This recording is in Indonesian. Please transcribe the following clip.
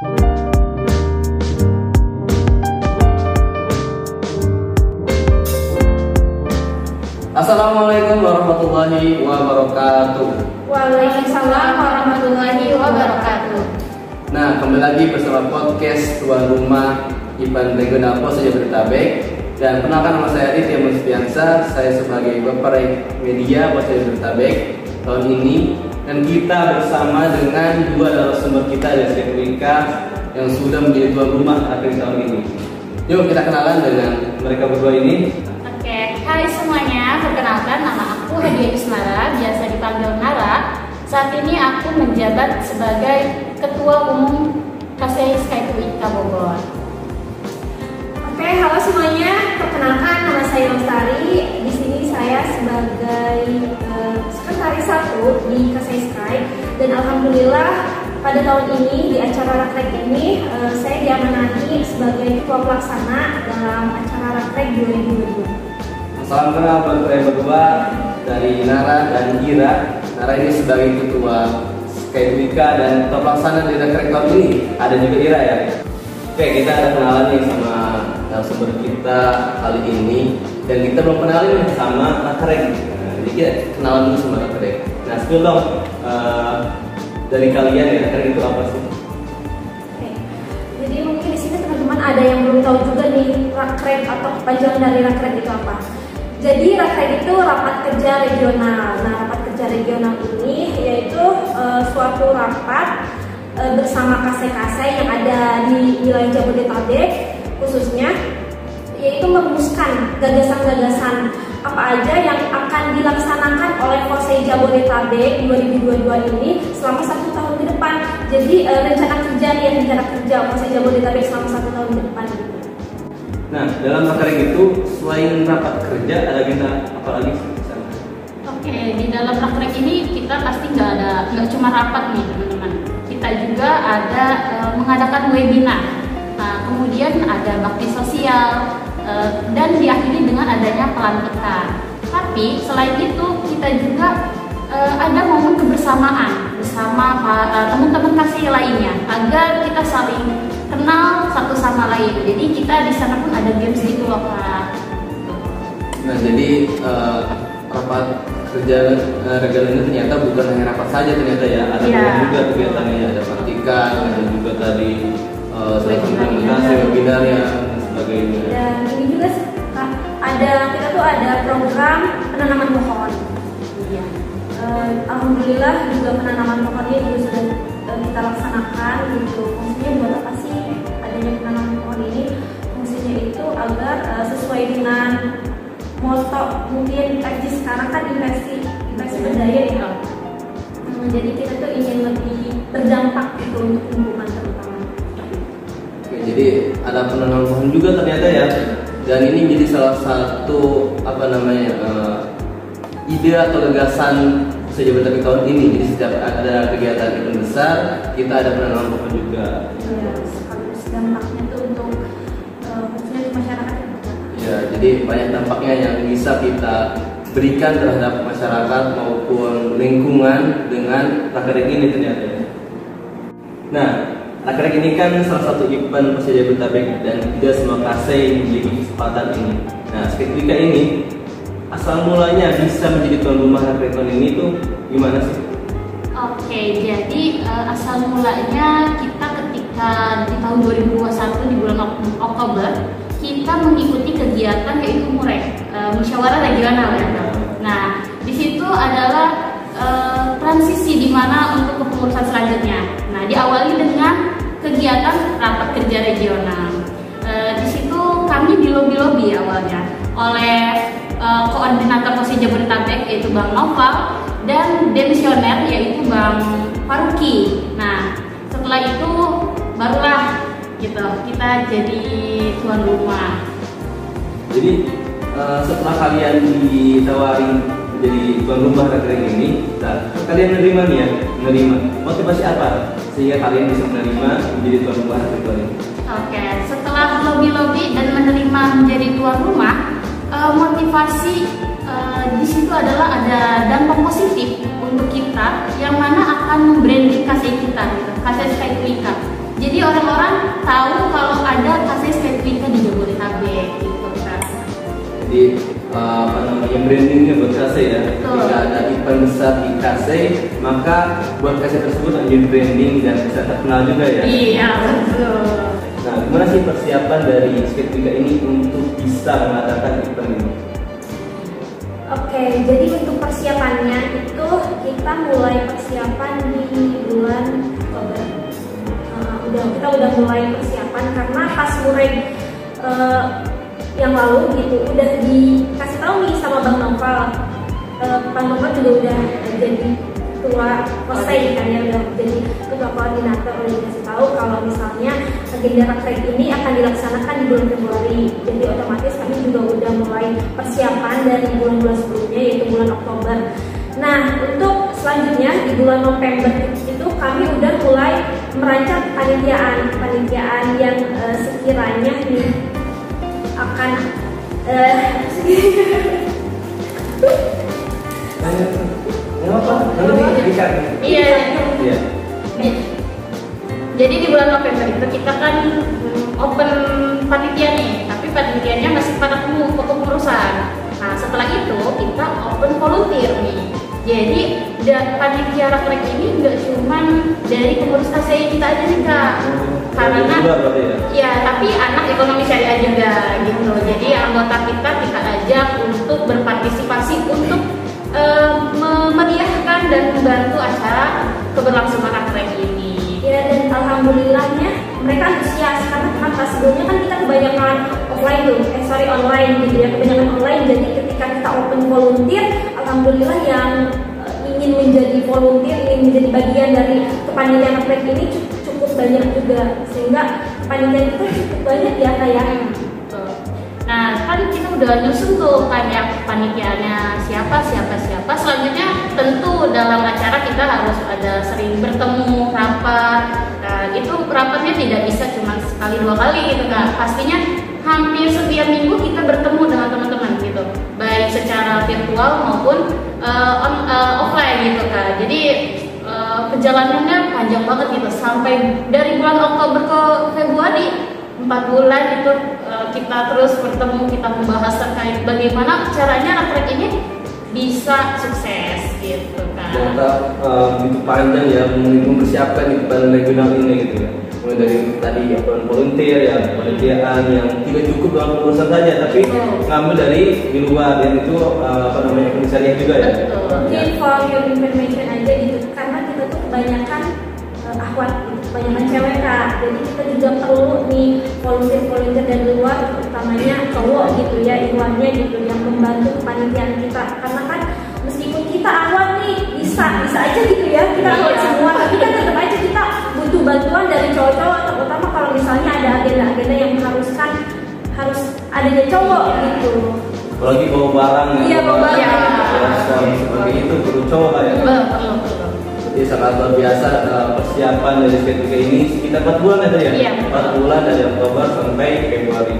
Assalamualaikum warahmatullahi wabarakatuh. Waalaikumsalam warahmatullahi wabarakatuh. Nah, kembali lagi bersama podcast Tuan Rumah IPAN Regional Pos Jabodetabek. Dan kenalkan, nama saya Aditya Mustiansa. Saya sebagai Bapak Media Pos Jabodetabek tahun ini. Dan kita bersama dengan dua narasumber kita dari Sekrika yang sudah menjadi tuan rumah akhir tahun ini. Yuk kita kenalan dengan mereka berdua ini. Hai semuanya, perkenalkan nama aku Hadiah Ismara, biasa dipanggil Nara. Saat ini aku menjabat sebagai Ketua Umum KSI Wika Bogor. Halo semuanya, perkenalkan nama saya Lestari. Di sini saya sebagai sekretaris 1 di KSI dan alhamdulillah pada tahun ini di acara Rakrek ini saya diamanati sebagai ketua pelaksana dalam acara Rakrek 2022. Salam kenal buat kalian berdua dari Nara dan Ira. Nara ini sebagai ketua Wika dan ketua pelaksana di Rakrek tahun ini. Ada juga Ira ya. Oke, kita ada kenalan nih sama narasumber kita kali ini. Dan kita belum kenalin nih sama Rakrek. Jadi kita kenalan dulu sama Rakrek. Nah, spill dong dari kalian ya, Rakrek itu apa sih? Oke. Jadi mungkin di sini teman-teman ada yang belum tahu juga nih Rakrek atau kepanjangan dari Rakrek itu apa. Jadi Rakrek itu rapat kerja regional. Nah, rapat kerja regional ini yaitu suatu rapat bersama KSI yang ada di wilayah Jabodetabek khususnya, yaitu merumuskan gagasan-gagasan apa aja yang akan dilaksanakan oleh KSI Jabodetabek 2022 ini selama 1 tahun ke depan. Jadi rencana kerja KSI Jabodetabek selama 1 tahun ke depan. Nah, dalam Rakrek itu selain rapat kerja ada agenda apa lagi? Oke, di dalam Rakrek ini kita pasti nggak cuma rapat nih teman-teman. Kita juga ada mengadakan webinar. Nah, kemudian ada bakti sosial dan diakhiri dengan adanya pelantikan. Tapi selain itu kita juga ada momen kebersamaan bersama teman-teman KSI lainnya agar kita saling kenal satu sama lain. Jadi kita di sana pun ada games gitu loh Kak. Nah, jadi rapat kerja regional ini ternyata bukan hanya rapat saja ternyata ya, ada juga kegiatannya, ada praktikan, ada juga tadi implementasi webinar dan sebagainya. Dan ini juga kita tuh ada program penanaman pohon. Iya. Alhamdulillah juga penanaman pohonnya juga sudah kita laksanakan gitu. Fungsinya buat apa sih adanya penanaman pohon ini? Fungsinya itu agar sesuai dengan moto mungkin FG sekarang kan investasi berdaya ya. Jadi kita tuh ingin lebih berdampak gitu untuk lingkungan terutama. Oke, jadi ada penanaman pohon juga ternyata ya. Dan ini jadi salah satu ide atau gagasan Jabodetabek tahun ini. Jadi setiap ada kegiatan event besar, kita ada penanaman pohon juga. Ya, sekaligus dampaknya tuh untuk khususnya di masyarakat. Ya, jadi banyak dampaknya yang bisa kita berikan terhadap masyarakat maupun lingkungan dengan Rakrek ini ternyata. Nah, Rakrek ini kan salah satu event Pos Jabodetabek dan tidak semua KSI memiliki kesempatan ini. Nah, Wika ini asal mulanya bisa menjadi tuan rumah Rakrek tahun ini tuh gimana sih? Oke, jadi asal mulanya kita ketika di tahun 2021 di bulan Oktober kita mengikuti kegiatan yaitu MUREK, musyawarah regional ya. Nah, di situ adalah transisi di mana untuk kepengurusan selanjutnya. Nah, diawali dengan kegiatan rapat kerja regional. Di situ kami dilobi-lobi awalnya oleh koordinator KSI Jabodetabek yaitu Bang Noval dan demisioner yaitu Bang Faruki. Nah, setelah itu barulah kita jadi tuan rumah. Jadi setelah kalian ditawari menjadi tuan rumah Rakrek ini, kalian menerima motivasi apa sehingga kalian bisa menerima menjadi tuan rumah Rakrek tahun ini? Oke, setelah lobby-lobby dan menerima menjadi tuan rumah, motivasi di situ adalah ada dampak positif untuk kita yang mana akan membranding KSI kita, KSI Wika. Jadi orang-orang tahu kalau ada KC Skate di Jabodetabek gitu kan. Jadi apa namanya, brandingnya buat KC ya. Ketika ada event besar di KC, maka buat KC tersebut menjadi branding dan bisa terkenal juga ya. Iya, betul. Nah, gimana sih persiapan dari Skate Week ini untuk bisa mengadakan event ini? Oke, jadi untuk persiapannya itu kita mulai persiapan di bulan Oktober. Kita udah mulai persiapan karena pas Murek yang lalu gitu udah dikasih tahu nih sama Bang Noval. Bang Noval juga udah jadi ketua kosai kan ya, udah jadi ketua koordinator, udah dikasih tahu kalau misalnya agenda rakrek ini akan dilaksanakan di bulan Februari. Jadi otomatis kami juga udah mulai persiapan dari bulan-bulan sebelumnya, yaitu bulan Oktober. Nah, untuk selanjutnya di bulan November itu kami udah mulai merancang panitiaan yang sekiranya nih akan Iya. Jadi di bulan November itu kita kan open panitia nih, tapi panitianya masih pada kepengurusan. Nah, setelah itu kita open volunteer nih. Jadi panitia rakrek ini nggak cuman dari pengurus KCI kita aja nih Kak, karena ya tapi anak ekonomi syariah juga gitu. Jadi anggota kita ajak untuk berpartisipasi untuk memeriahkan dan membantu acara keberlangsungan rakrek ini. Ya, dan alhamdulillahnya mereka antusias karena kan pas sebelumnya kan kita kebanyakan offline tuh, online gitu ya, kebanyakan online. Jadi ketika kita open volunteer, alhamdulillah yang ingin menjadi volunteer, ingin menjadi bagian dari kepanitiaan rakrek ini cukup banyak juga, sehingga panitia kita cukup banyak ya kayak. Nah, kan kita udah nyusun tuh kayak panitianya siapa. Selanjutnya tentu dalam acara kita harus ada sering bertemu, rapat. Nah, itu rapatnya tidak bisa cuma sekali dua kali gitu Kak. Pastinya hampir setiap minggu kita bertemu dengan teman-teman gitu, baik secara virtual maupun offline gitu Kak. Jadi perjalanannya panjang banget gitu, sampai dari bulan Oktober ke Februari 4 bulan itu kita terus bertemu, kita membahas terkait bagaimana caranya rakrek ini bisa sukses gitu kan. Ternyata begitu panjang ya mempersiapkan event regional ini gitu ya. Mulai dari tadi event volunteer ya, panitiaan yang tidak cukup dalam pengurusan saja, tapi ngambil dari di luar, dan itu apa namanya, komisariat juga ya. Mungkin for your information aja gitu, karena kita tuh kebanyakan akhwat, kebanyakan cewek Kak. Jadi kita juga perlu nih volunteer dari luar, utamanya cowok gitu ya, ikhwannya gitu, yang membantu kepanitiaan kita. Karena kan meskipun kita akhwat nih, bisa aja gitu ya, kita akhwat semua, tapi kan tetap aja kita butuh bantuan dari cowok-cowok, terutama kalau misalnya ada agenda-agenda yang harus adanya cowok gitu. Apalagi bawa barang ya. Iya, bawa barang. Seperti itu perlu cowok Kak ya. Perlu. Jadi sangat luar biasa persiapan dari Skate Week ini, sekitar 4 bulan ya tadi ya? Iya. 4 bulan dari Oktober sampai Februari.